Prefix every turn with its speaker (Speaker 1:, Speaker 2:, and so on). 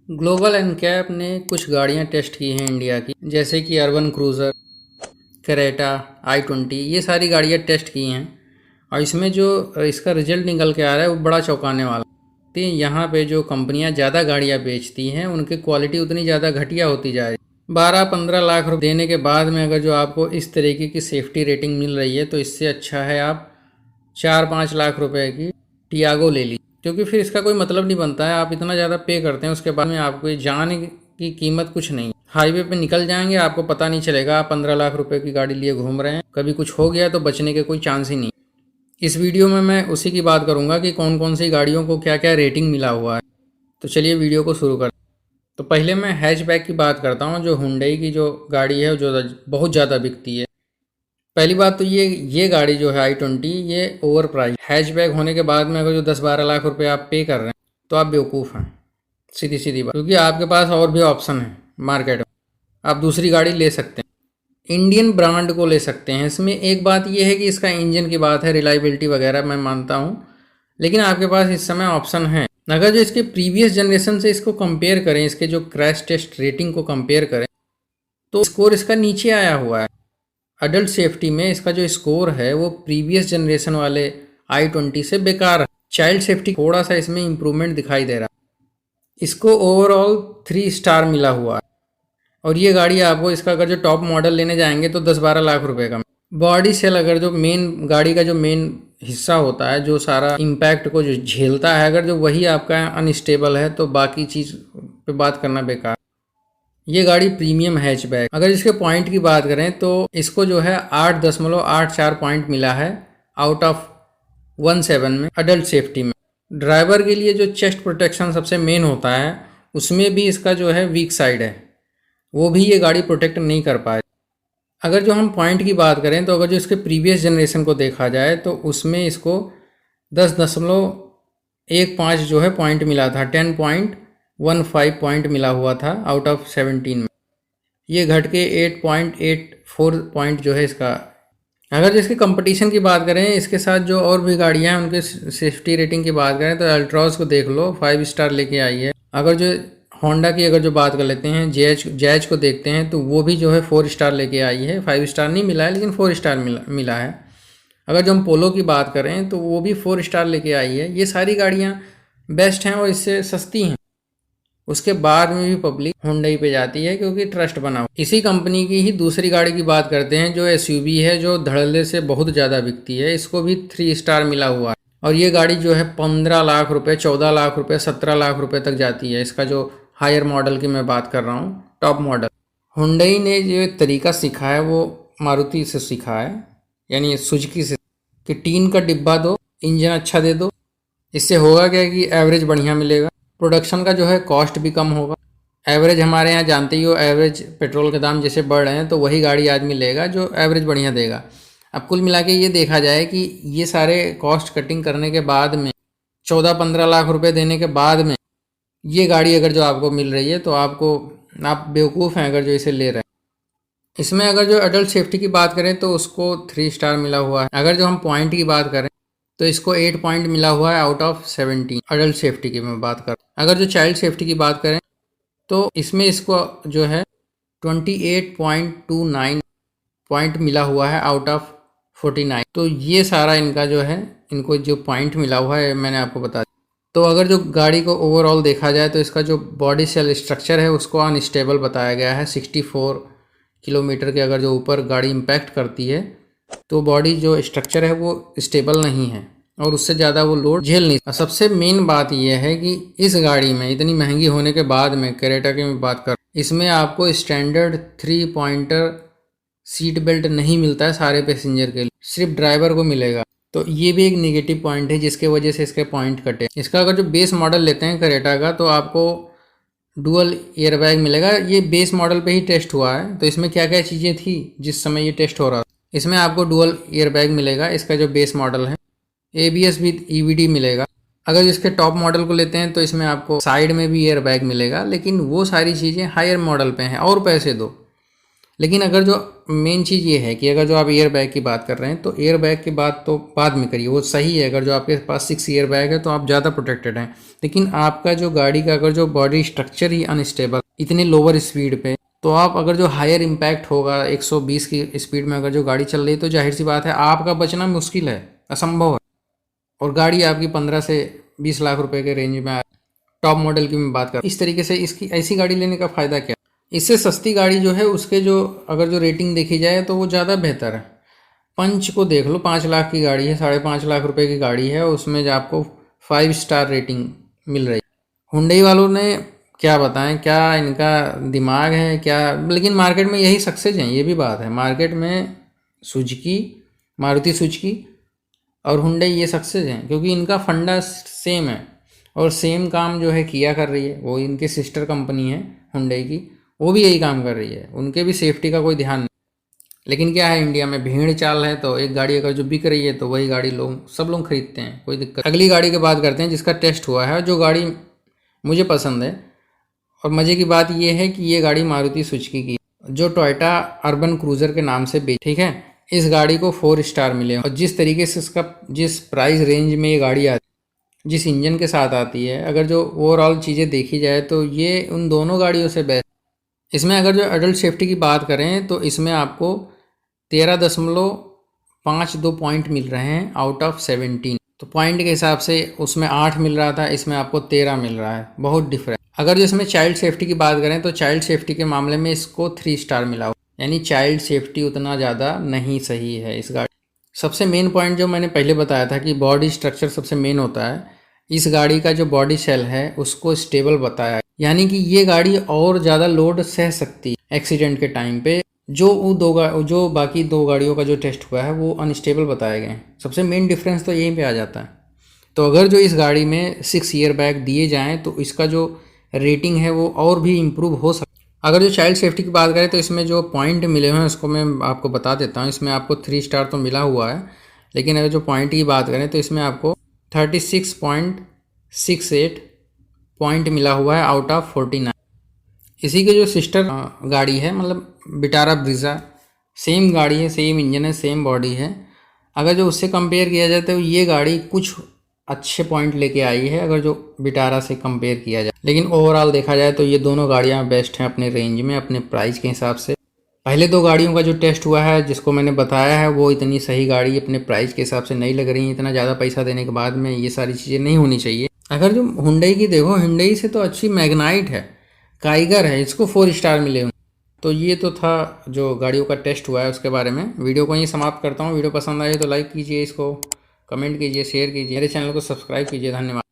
Speaker 1: Global NCAP ने कुछ गाड़ियां टेस्ट की हैं इंडिया की, जैसे कि अर्बन क्रूज़र, क्रेटा, i20। ये सारी गाड़ियां टेस्ट की हैं और इसमें जो इसका रिजल्ट निकल के आ रहा है वो बड़ा चौंकाने वाला है। यहाँ पे जो कंपनियां ज़्यादा गाड़ियां बेचती हैं उनकी क्वालिटी उतनी ज़्यादा घटिया होती जा रही है। 12-15 लाख रुपए देने के बाद में अगर जो आपको इस तरीके की सेफ्टी रेटिंग मिल रही है तो इससे अच्छा है आप 4-5 लाख रुपए की टियागो ले लीजिए, क्योंकि फिर इसका कोई मतलब नहीं बनता है। आप इतना ज़्यादा पे करते हैं, उसके बाद में आपको जान की कीमत कुछ नहीं। हाईवे पे निकल जाएंगे, आपको पता नहीं चलेगा आप 15 लाख रुपए की गाड़ी लिए घूम रहे हैं। कभी कुछ हो गया तो बचने के कोई चांस ही नहीं। इस वीडियो में मैं उसी की बात करूंगा कि कौन कौन सी गाड़ियों को क्या क्या रेटिंग मिला हुआ है। तो चलिए वीडियो को शुरू करते हैं। तो पहले मैं हैचबैक की बात करता हूँ, जो हुंडई की जो गाड़ी है जो बहुत ज़्यादा बिकती है। पहली बात तो ये गाड़ी जो है i20 ये ओवर प्राइस हैचबैक होने के बाद में अगर जो 10-12 लाख रुपए आप पे कर रहे हैं तो आप बेवकूफ़ हैं, सीधी सीधी बात। क्योंकि आपके पास और भी ऑप्शन है मार्केट में, आप दूसरी गाड़ी ले सकते हैं, इंडियन ब्रांड को ले सकते हैं। इसमें एक बात ये है कि इसका इंजन की बात है, रिलायबिलिटी वगैरह मैं मानता हूँ, लेकिन आपके पास इस समय ऑप्शन है। अगर जो इसके प्रीवियस जनरेशन से इसको कंपेयर करें, इसके जो क्रैश टेस्ट रेटिंग को कंपेयर करें तो स्कोर इसका नीचे आया हुआ है। अडल्ट सेफ्टी में इसका जो स्कोर है वो प्रीवियस जनरेशन वाले i20 से बेकार है। चाइल्ड सेफ्टी थोड़ा सा इसमें इम्प्रूवमेंट दिखाई दे रहा है। इसको ओवरऑल 3 स्टार मिला हुआ है और ये गाड़ी आपको इसका अगर जो टॉप मॉडल लेने जाएंगे तो 10-12 लाख रुपए का। बॉडी सेल अगर जो मेन गाड़ी का जो मेन हिस्सा होता है, जो सारा इम्पैक्ट को जो झेलता है, अगर जो वही आपका अनस्टेबल है तो बाकी चीज़ पे बात करना बेकार। ये गाड़ी प्रीमियम हैचबैक। अगर इसके पॉइंट की बात करें तो इसको जो है 8.84 पॉइंट मिला है आउट ऑफ 17 में अडल्ट सेफ्टी में। ड्राइवर के लिए जो चेस्ट प्रोटेक्शन सबसे मेन होता है उसमें भी इसका जो है वीक साइड है, वो भी ये गाड़ी प्रोटेक्ट नहीं कर पाए। अगर जो हम पॉइंट की बात करें तो अगर जो इसके प्रीवियस जनरेशन को देखा जाए तो उसमें इसको 10.15 जो है पॉइंट मिला था, 10.15 पॉइंट मिला हुआ था आउट ऑफ 17 में। ये घट के 8.84 पॉइंट जो है इसका। अगर जो इसके कंपटीशन की बात करें, इसके साथ जो और भी गाड़ियां हैं उनके सेफ्टी रेटिंग की बात करें तो अल्ट्रॉस को देख लो, 5 स्टार लेके आई है। अगर जो होंडा की अगर जो बात कर लेते हैं, जैज को देखते हैं तो वो भी जो है 4 स्टार लेके आई है। 5 स्टार नहीं मिला है लेकिन 4 स्टार मिला है। अगर जो हम पोलो की बात करें तो वो भी 4 स्टार लेके आई है। ये सारी गाड़ियाँ बेस्ट हैं और इससे सस्ती हैं। उसके बाद में भी पब्लिक हुंडई पे जाती है क्योंकि ट्रस्ट बना हुआ। इसी कंपनी की ही दूसरी गाड़ी की बात करते हैं जो एसयूवी है, जो धड़ल्ले से बहुत ज़्यादा बिकती है। इसको भी 3 स्टार मिला हुआ है और ये गाड़ी जो है 15 लाख रुपए, 14 लाख रुपए, 17 लाख रुपए तक जाती है। इसका जो हायर मॉडल की मैं बात कर रहा हूँ, टॉप मॉडल। हुंडई ने जो तरीका सीखा है वो मारुति से सीखा है, यानी सुजुकी से, कि टीन का डिब्बा दो, इंजन अच्छा दे दो। इससे होगा क्या कि एवरेज बढ़िया मिलेगा, प्रोडक्शन का जो है कॉस्ट भी कम होगा। एवरेज हमारे यहाँ जानते ही हो, एवरेज पेट्रोल के दाम जैसे बढ़ रहे हैं तो वही गाड़ी आदमी लेगा जो एवरेज बढ़िया देगा। अब कुल मिला के ये देखा जाए कि ये सारे कॉस्ट कटिंग करने के बाद में 14-15 लाख रुपए देने के बाद में ये गाड़ी अगर जो आपको मिल रही है तो आप बेवकूफ़ हैं अगर जो इसे ले रहे हैं। इसमें अगर जो अडल्ट सेफ्टी की बात करें तो उसको 3 स्टार मिला हुआ है। अगर जो हम पॉइंट की बात करें तो इसको 8 पॉइंट मिला हुआ है आउट ऑफ 17 अडल्ट सेफ्टी की मैं बात कर। अगर जो चाइल्ड सेफ्टी की बात करें तो इसमें इसको जो है 28.29 पॉइंट मिला हुआ है आउट ऑफ 49। तो ये सारा इनका जो है, इनको जो पॉइंट मिला हुआ है मैंने आपको बता दिया। तो अगर जो गाड़ी को ओवरऑल देखा जाए तो इसका जो बॉडी सेल स्ट्रक्चर है उसको अनस्टेबल बताया गया है। 64 किलोमीटर के अगर जो ऊपर गाड़ी इम्पैक्ट करती है तो बॉडी जो स्ट्रक्चर है वो स्टेबल नहीं है और उससे ज़्यादा वो लोड झेल नहीं। और सबसे मेन बात यह है कि इस गाड़ी में इतनी महंगी होने के बाद में, क्रेटा की मैं बात कर, इसमें आपको स्टैंडर्ड 3 पॉइंटर सीट बेल्ट नहीं मिलता है सारे पैसेंजर के लिए, सिर्फ ड्राइवर को मिलेगा। तो ये भी एक नेगेटिव पॉइंट है जिसके वजह से इसके पॉइंट कटे। इसका अगर जो बेस मॉडल लेते हैं क्रेटा का तो आपको डुअल एयरबैग मिलेगा। ये बेस मॉडल पे ही टेस्ट हुआ है, तो इसमें क्या क्या चीज़ें थी जिस समय ये टेस्ट हो रहा था। इसमें आपको डुअल एयरबैग मिलेगा, इसका जो बेस मॉडल है। ABS विद EVD मिलेगा। अगर इसके टॉप मॉडल को लेते हैं तो इसमें आपको साइड में भी एयरबैग मिलेगा, लेकिन वो सारी चीज़ें हायर मॉडल पे हैं और पैसे दो। लेकिन अगर जो मेन चीज़ ये है कि अगर जो आप एयर बैग की बात कर रहे हैं तो एयर बैग की बात तो बाद में करिए, वो सही है। अगर जो आपके पास 6 एयर बैग है तो आप ज़्यादा प्रोटेक्टेड हैं। लेकिन आपका जो गाड़ी का अगर जो बॉडी स्ट्रक्चर ही अनस्टेबल, इतने लोअर स्पीड पे, तो आप अगर जो हायर इम्पैक्ट होगा 120 की स्पीड में अगर जो गाड़ी चल रही है तो जाहिर सी बात है आपका बचना मुश्किल है, असंभव है। और गाड़ी आपकी 15 से 20 लाख रुपए के रेंज में, टॉप मॉडल की मैं बात कर, इस तरीके से इसकी ऐसी गाड़ी लेने का फ़ायदा क्या। इससे सस्ती गाड़ी जो है उसके जो अगर जो रेटिंग देखी जाए तो वो ज़्यादा बेहतर है। पंच को देख लो, 5 लाख की गाड़ी है, 5.5 लाख रुपए की गाड़ी है, उसमें जो आपको 5 स्टार रेटिंग मिल रही है। हुंडई वालों ने क्या बताएं, क्या इनका दिमाग है क्या, लेकिन मार्केट में यही सक्सेस हैं, ये भी बात है। मार्केट में सुजुकी, मारुति सुजुकी और हुंडई ये सक्सेस हैं क्योंकि इनका फंडा सेम है और सेम काम जो है किया कर रही है। वो इनकी सिस्टर कंपनी है हुंडई की, वो भी यही काम कर रही है, उनके भी सेफ्टी का कोई ध्यान नहीं। लेकिन क्या है, इंडिया में भीड़ चाल है, तो एक गाड़ी अगर जो बिक रही है तो वही गाड़ी सब लोग खरीदते हैं, कोई दिक्कत। अगली गाड़ी की बात करते हैं जिसका टेस्ट हुआ है, जो गाड़ी मुझे पसंद है। और मज़े की बात यह है कि ये गाड़ी मारुति सुजुकी की, जो टोयोटा अर्बन क्रूज़र के नाम से ठीक है। इस गाड़ी को 4 स्टार मिले और जिस तरीके से इसका जिस प्राइस रेंज में ये गाड़ी आती, जिस इंजन के साथ आती है, अगर जो ओवरऑल चीज़ें देखी जाए तो ये उन दोनों गाड़ियों से बेस्ट। इसमें अगर जो एडल्ट सेफ्टी की बात करें तो इसमें आपको 13.52 पॉइंट मिल रहे हैं आउट ऑफ 17। तो पॉइंट के हिसाब से उसमें 8 मिल रहा था, इसमें आपको 13 मिल रहा है, बहुत डिफरेंट। अगर जो इसमें चाइल्ड सेफ्टी की बात करें तो चाइल्ड सेफ्टी के मामले में इसको 3 स्टार मिला हुआ, यानी चाइल्ड सेफ्टी उतना ज़्यादा नहीं सही है इस गाड़ी। सबसे मेन पॉइंट जो मैंने पहले बताया था कि बॉडी स्ट्रक्चर सबसे मेन होता है, इस गाड़ी का जो बॉडी सेल है उसको स्टेबल बताया, यानी कि ये गाड़ी और ज़्यादा लोड सह सकती है एक्सीडेंट के टाइम पे। जो बाकी 2 गाड़ियों का जो टेस्ट हुआ है वो अनस्टेबल बताए गए। सबसे मेन डिफरेंस तो यहीं पे आ जाता है। तो अगर जो इस गाड़ी में 6 ईयर बैग दिए जाएं तो इसका जो रेटिंग है वो और भी इम्प्रूव हो सकता है। अगर जो चाइल्ड सेफ्टी की बात करें तो इसमें जो पॉइंट मिले हुए हैं उसको मैं आपको बता देता हूँ। इसमें आपको 3 स्टार तो मिला हुआ है, लेकिन अगर जो पॉइंट की बात करें तो इसमें आपको 36.68 पॉइंट मिला हुआ है आउट ऑफ 49। इसी के जो सिस्टर गाड़ी है, मतलब विटारा ब्रीजा, सेम गाड़ी है, सेम इंजन है, सेम बॉडी है। अगर जो उससे कंपेयर किया जाए तो ये गाड़ी कुछ अच्छे पॉइंट लेके आई है अगर जो विटारा से कंपेयर किया जाए। लेकिन ओवरऑल देखा जाए तो ये दोनों गाड़ियाँ बेस्ट हैं अपने रेंज में, अपने प्राइस के हिसाब से। पहले 2 गाड़ियों का जो टेस्ट हुआ है जिसको मैंने बताया है वो इतनी सही गाड़ी अपने प्राइस के हिसाब से नहीं लग रही है। इतना ज़्यादा पैसा देने के बाद में ये सारी चीज़ें नहीं होनी चाहिए। अगर जो हुंडई की देखो, हुंडई से तो अच्छी मैग्नाइट है, काइगर है, इसको 4 स्टार मिले हुए। तो ये तो था जो गाड़ियों का टेस्ट हुआ है उसके बारे में। वीडियो को यहीं समाप्त करता हूँ। वीडियो पसंद आए तो लाइक कीजिए, इसको कमेंट कीजिए, शेयर कीजिए, मेरे चैनल को सब्सक्राइब कीजिए। धन्यवाद।